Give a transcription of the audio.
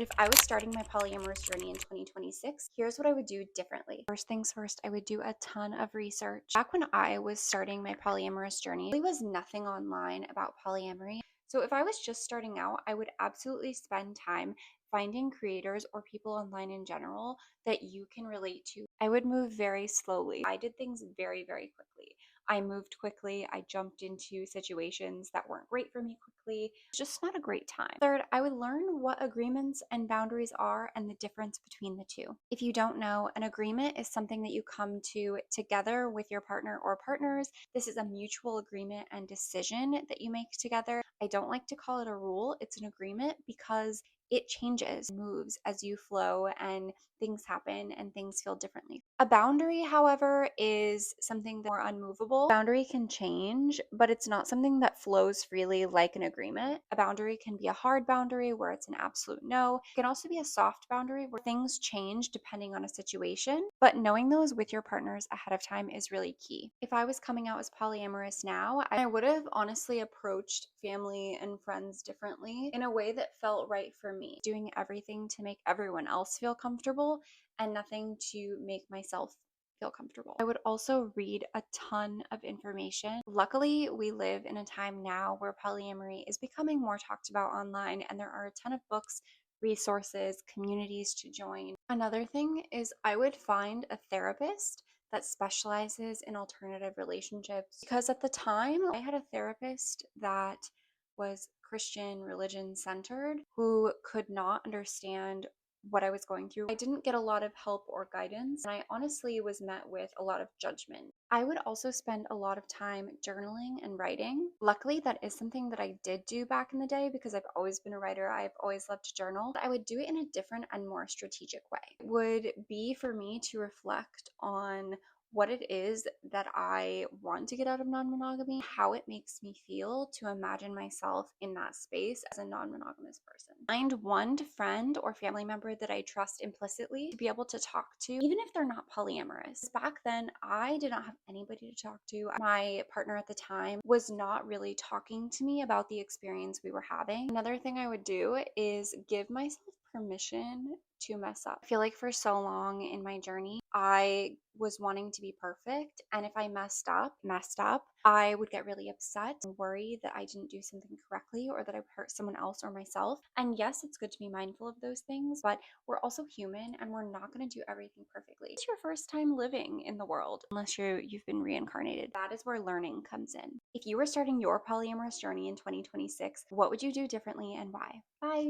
If I was starting my polyamorous journey in 2026, here's what I would do differently. First things first, I would do a ton of research. Back when I was starting my polyamorous journey, there was nothing online about polyamory. So if I was just starting out, I would absolutely spend time finding creators or people online in general that you can relate to. I would move very slowly. I did things very, very quickly. I moved quickly. I jumped into situations that weren't great for me quickly. It's just not a great time. Third, I would learn what agreements and boundaries are and the difference between the two. If you don't know, an agreement is something that you come to together with your partner or partners. This is a mutual agreement and decision that you make together. I don't like to call it a rule. It's an agreement because it changes, moves as you flow, and things happen and things feel differently. A boundary, however, is something that's more unmovable. A boundary can change, but it's not something that flows freely like an agreement. A boundary can be a hard boundary where it's an absolute no. It can also be a soft boundary where things change depending on a situation, but knowing those with your partners ahead of time is really key. If I was coming out as polyamorous now, I would have honestly approached family and friends differently in a way that felt right for me, doing everything to make everyone else feel comfortable and nothing to make myself feel comfortable. I would also read a ton of information. Luckily, we live in a time now where polyamory is becoming more talked about online, and there are a ton of books, resources, communities to join. Another thing is I would find a therapist that specializes in alternative relationships, because at the time I had a therapist that was Christian religion centered who could not understand what I was going through. I didn't get a lot of help or guidance, and I honestly was met with a lot of judgment. I would also spend a lot of time journaling and writing. Luckily, that is something that I did do back in the day because I've always been a writer. I've always loved to journal. I would do it in a different and more strategic way. It would be for me to reflect on what it is that I want to get out of non-monogamy, how it makes me feel to imagine myself in that space as a non-monogamous person. Find one friend or family member that I trust implicitly to be able to talk to, even if they're not polyamorous. Back then, I did not have anybody to talk to. My partner at the time was not really talking to me about the experience we were having. Another thing I would do is give myself permission to mess up. I feel like for so long in my journey, I was wanting to be perfect. And if I messed up, I would get really upset and worry that I didn't do something correctly or that I hurt someone else or myself. And yes, it's good to be mindful of those things, but we're also human and we're not going to do everything perfectly. It's your first time living in the world, unless you've been reincarnated. That is where learning comes in. If you were starting your polyamorous journey in 2026, what would you do differently and why? Bye.